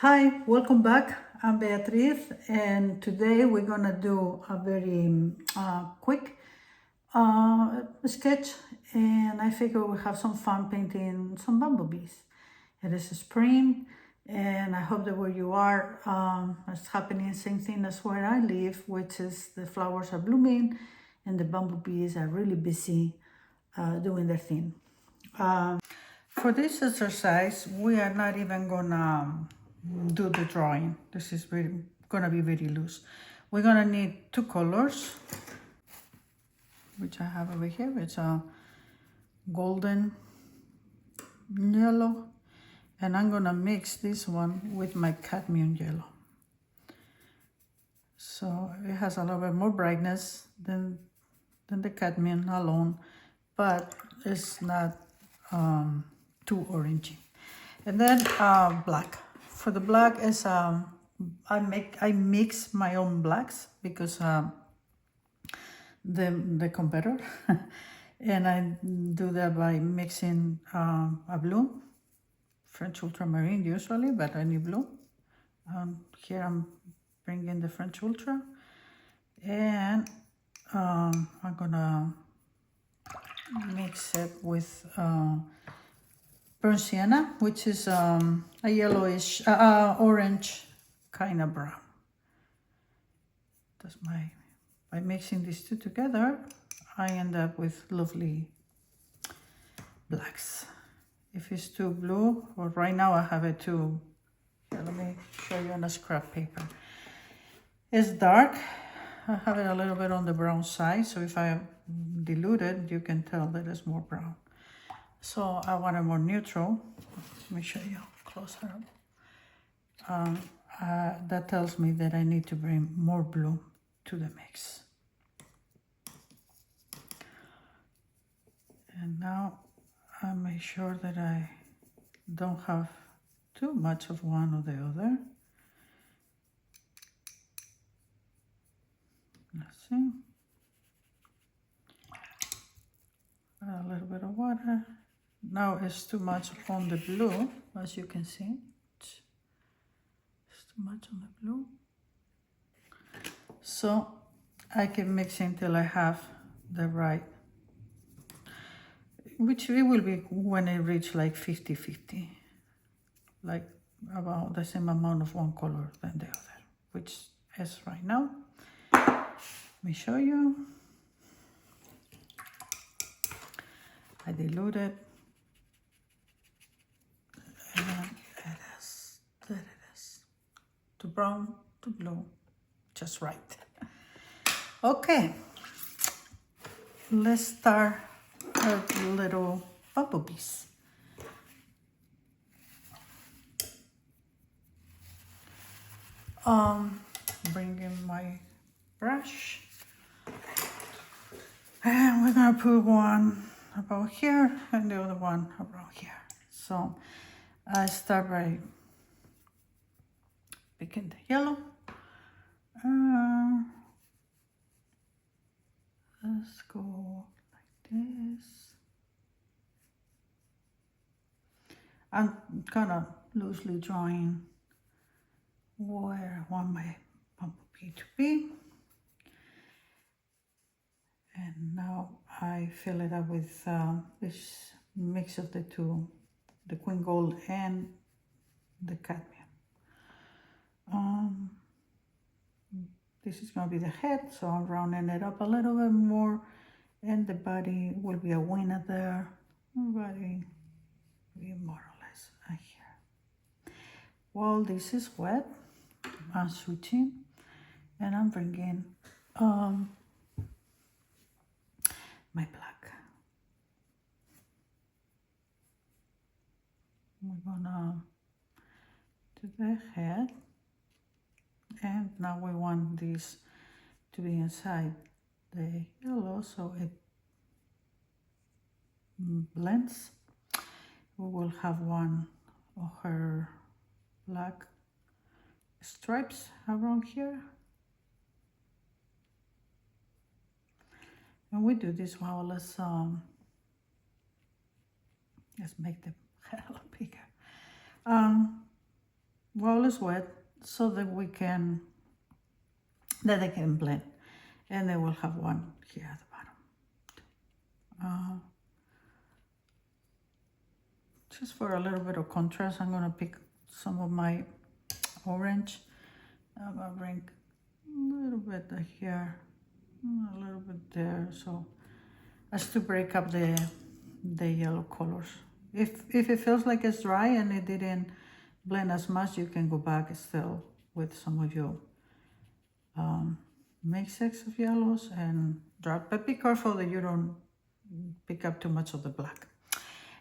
Hi, welcome back. I'm Beatriz, and today we're gonna do a very quick sketch, and I figure we'll have some fun painting some bumblebees. It is spring, and I hope that where you are, it's happening same thing as where I live, which is the flowers are blooming, and the bumblebees are really busy doing their thing. For this exercise, we are not even gonna do the drawing. This is gonna be very loose. We're gonna need two colors, which I have over here. It's a golden yellow, and I'm gonna mix this one with my cadmium yellow. So it has a little bit more brightness than the cadmium alone, but it's not too orangey. And then black. For the black is I mix my own blacks because they come better, and I do that by mixing a blue, French ultramarine usually, but any blue. Here I'm bringing the French ultra, and I'm gonna mix it with burnt sienna, which is a yellowish, orange kind of brown. That's by mixing these two together, I end up with lovely blacks. If it's too blue, or right now I have it too, here, let me show you on a scrap paper. It's dark. I have it a little bit on the brown side, so if I dilute it, you can tell that it's more brown. So I want it more neutral. Let me show you closer up. That tells me that I need to bring more blue to the mix. And now I make sure that I don't have too much of one or the other. Let's see. A little bit of water. Now it's too much on the blue, as you can see. It's too much on the blue. So I can mix until I have the right, which it will be when I reach like 50-50, like about the same amount of one color than the other, which is right now. Let me show you. I dilute it, and it is, there it is, to brown to blue, just right. Okay, let's start our little bumblebees. Bring in my brush, and we're gonna put one about here and the other one around here. So I start by picking the yellow. Let's go like this. I'm kind of loosely drawing where I want my bumblebee to be. And now I fill it up with this mix of the two, the queen gold and the cadmium. This is going to be the head, so I'm rounding it up a little bit more, and the body will be a winner there. Body will be more or less here. While this is wet, I'm switching, and I'm bringing my black. We're gonna do the head, and now we want this to be inside the yellow so it blends. We will have one of her black stripes around here. And we do this while let's make the head a little bigger. while it's wet, so that they can blend. And then we'll have one here at the bottom. Just for a little bit of contrast, I'm gonna pick some of my orange. I'm gonna bring a little bit here, a little bit there, so as to break up the yellow colors. If it feels like it's dry and it didn't blend as much, you can go back still with some of your mixes of yellows and drop, but be careful that you don't pick up too much of the black.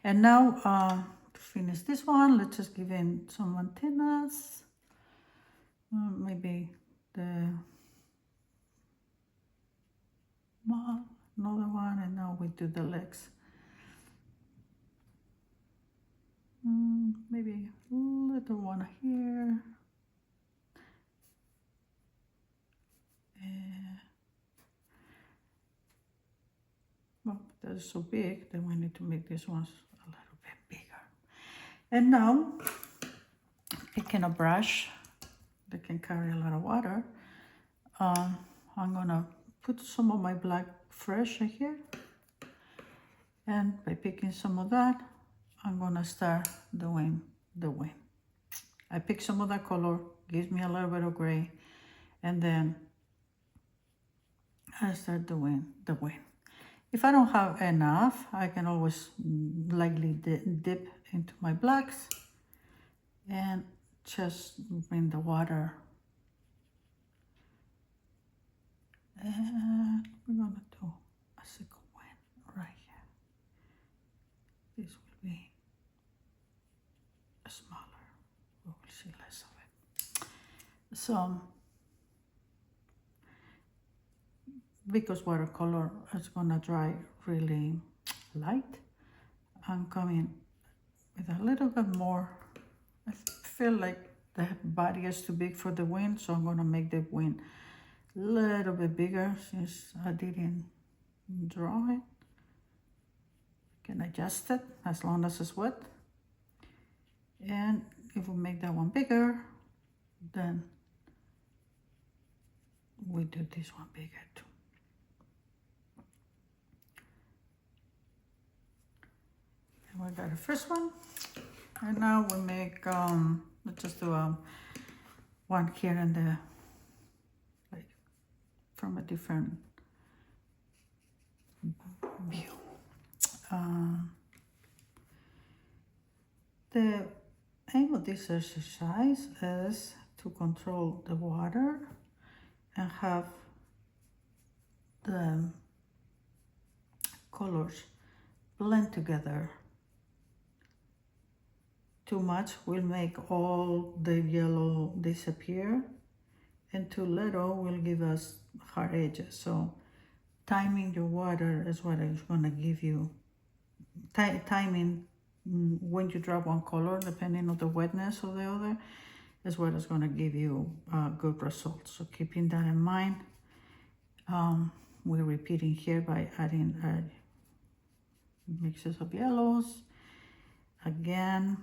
And now to finish this one, let's just give in some antennas, maybe another one, and now we do the legs. Maybe a little one here. Well, that's so big, then we need to make these ones a little bit bigger. And now, picking a brush that can carry a lot of water, I'm gonna put some of my black fresh here. And by picking some of that, I'm gonna start doing the wing. I pick some of that color, gives me a little bit of gray, and then I start doing the wing. If I don't have enough, I can always lightly dip into my blacks and just bring the water. And we're gonna do a second wing right here. This will be smaller. We will see less of it. So, because watercolor is gonna dry really light, I'm coming with a little bit more. I feel like the body is too big for the wing, so I'm gonna make the wing a little bit bigger since I didn't draw it. Can adjust it as long as it's wet. And if we make that one bigger, then we do this one bigger too. And we got the first one. And now we make, let's just do one here and there, like from a different view. The aim of this exercise is to control the water and have the colors blend together. Too much will make all the yellow disappear, and too little will give us hard edges. So timing your water is what is going to give you, timing when you drop one color, depending on the wetness of the other, is what is going to give you good results. So keeping that in mind, we're repeating here by adding mixes of yellows. Again,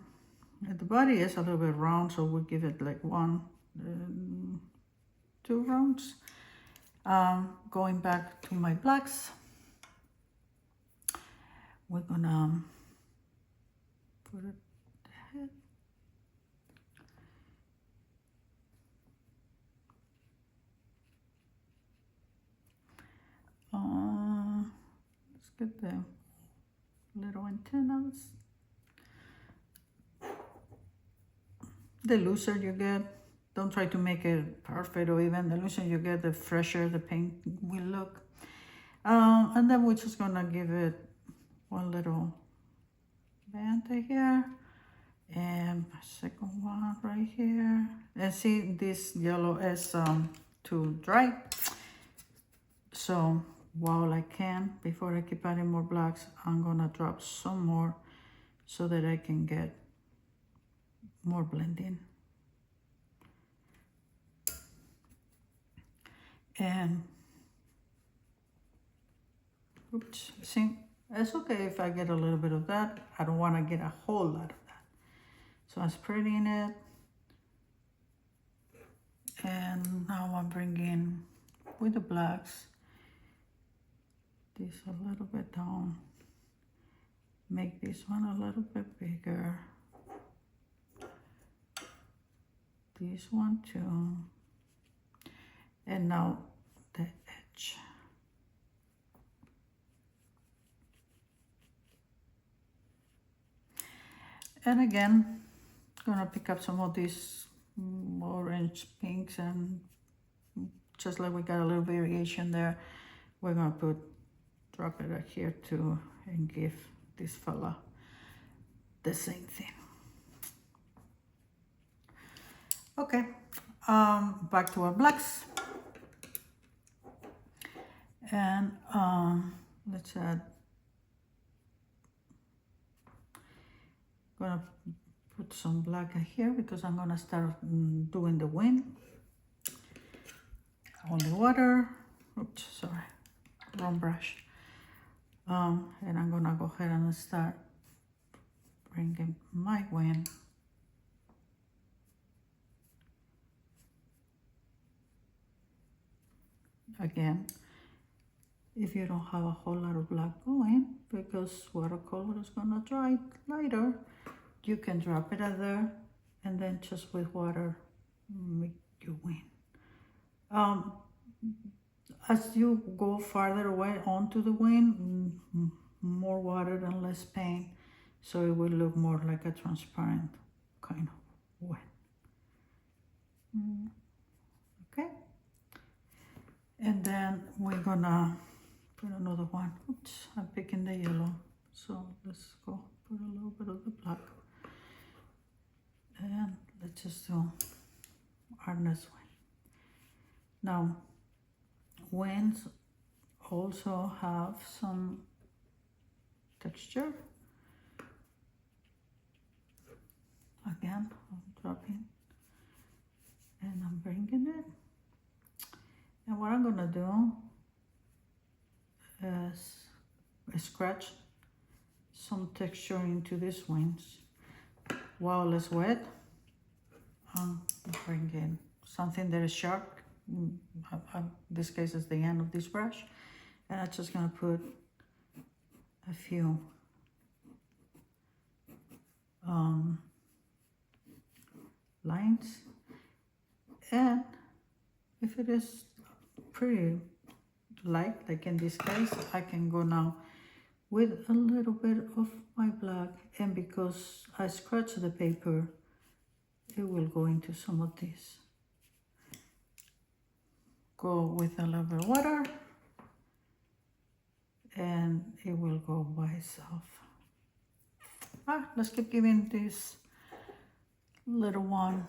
the body is a little bit round, so we'll give it like 2 rounds. Going back to my blacks, we're gonna put it ahead. Let's get the little antennas. The looser you get, don't try to make it perfect or even. The looser you get, the fresher the paint will look. And then we're just gonna give it one little band here and a second one right here. And see, this yellow is too dry. So while I can, before I keep adding more blacks, I'm gonna drop some more so that I can get more blending. And oops, see, it's okay if I get a little bit of that. I don't want to get a whole lot of that. So I'm spreading it And now I'm bringing with the blacks this a little bit down, make this one a little bit bigger, this one too, and now the edge. And again, gonna pick up some of these orange pinks, and just like we got a little variation there, we're gonna drop it right here too and give this fella the same thing. Okay, back to our blacks, and let's add, gonna put some black here because I'm gonna start doing the wind. Only water, oops, sorry, wrong brush. And I'm gonna go ahead and start bringing my wind. Again, if you don't have a whole lot of black going, because watercolor is gonna dry later, you can drop it out there and then just with water make your wind. As you go farther away onto the wind, more water and less paint, so it will look more like a transparent kind of wind. Okay, and then we're gonna put another one. Oops, I'm picking the yellow, so let's go put a little bit of the black, and let's just do our next one. Now, winds also have some texture. Again, I'm dropping and I'm bringing it. And what I'm gonna do is scratch some texture into these wings while it's wet. I'm bringing something that is sharp. This case is the end of this brush, and I'm just gonna put a few lines, and if it is pretty light, like in this case, I can go now with a little bit of my black, and because I scratch the paper, it will go into some of this. Go with a little bit of water and it will go by itself. Let's keep giving this little one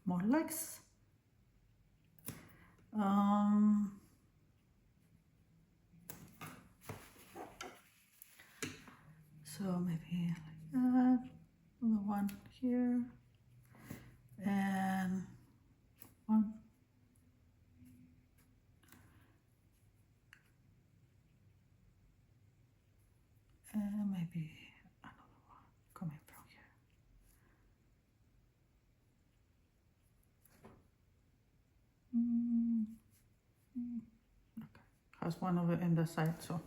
more legs. So maybe like that, another one here, and one. And maybe another one coming from here. Okay, has one over in the side, so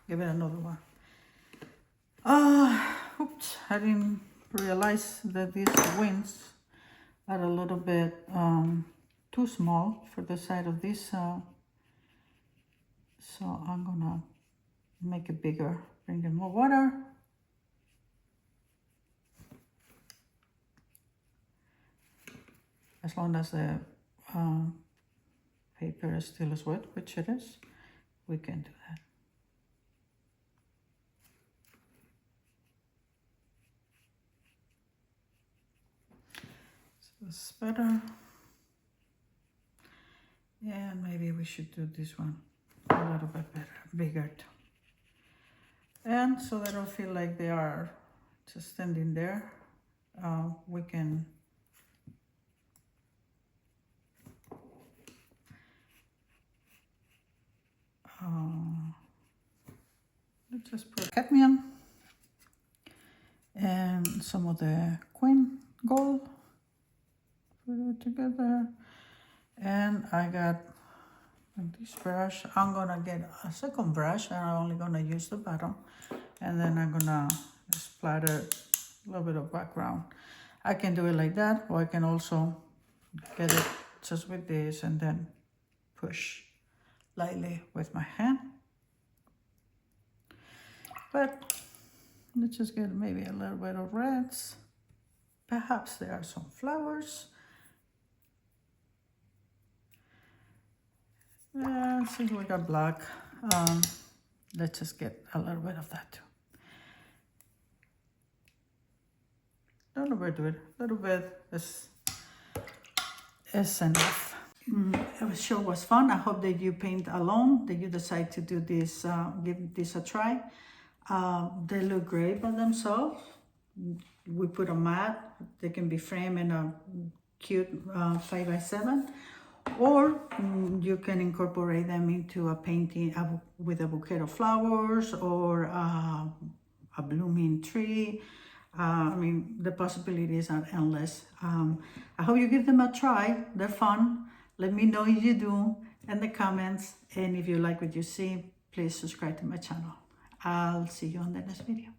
give it another one. Oops, I didn't realize that these wings are a little bit too small for the side of this, so I'm gonna make it bigger. Bring in more water. As long as the paper is still as wet, which it is, we can do that. So it's better. And maybe we should do this one a little bit better, bigger too. And so they don't feel like they are just standing there, we can let's just put cadmium and some of the queen gold, put it together, And I got this brush. I'm gonna get a second brush and I'm only gonna use the bottom. And then I'm gonna splatter a little bit of background. I can do it like that, or I can also get it just with this and then push lightly with my hand. But let's just get maybe a little bit of reds. Perhaps there are some flowers. And since we got black, let's just get a little bit of that too. Don't overdo it. A little bit is enough. It sure was fun. I hope that you paint alone, that you decide to do this, give this a try. They look great by themselves. We put a mat. They can be framed in a cute 5x7, or you can incorporate them into a painting with a bouquet of flowers or a blooming tree. I mean, the possibilities are endless. I hope you give them a try. They're fun. Let me know if you do in the comments. And if you like what you see, please subscribe to my channel. I'll see you on the next video.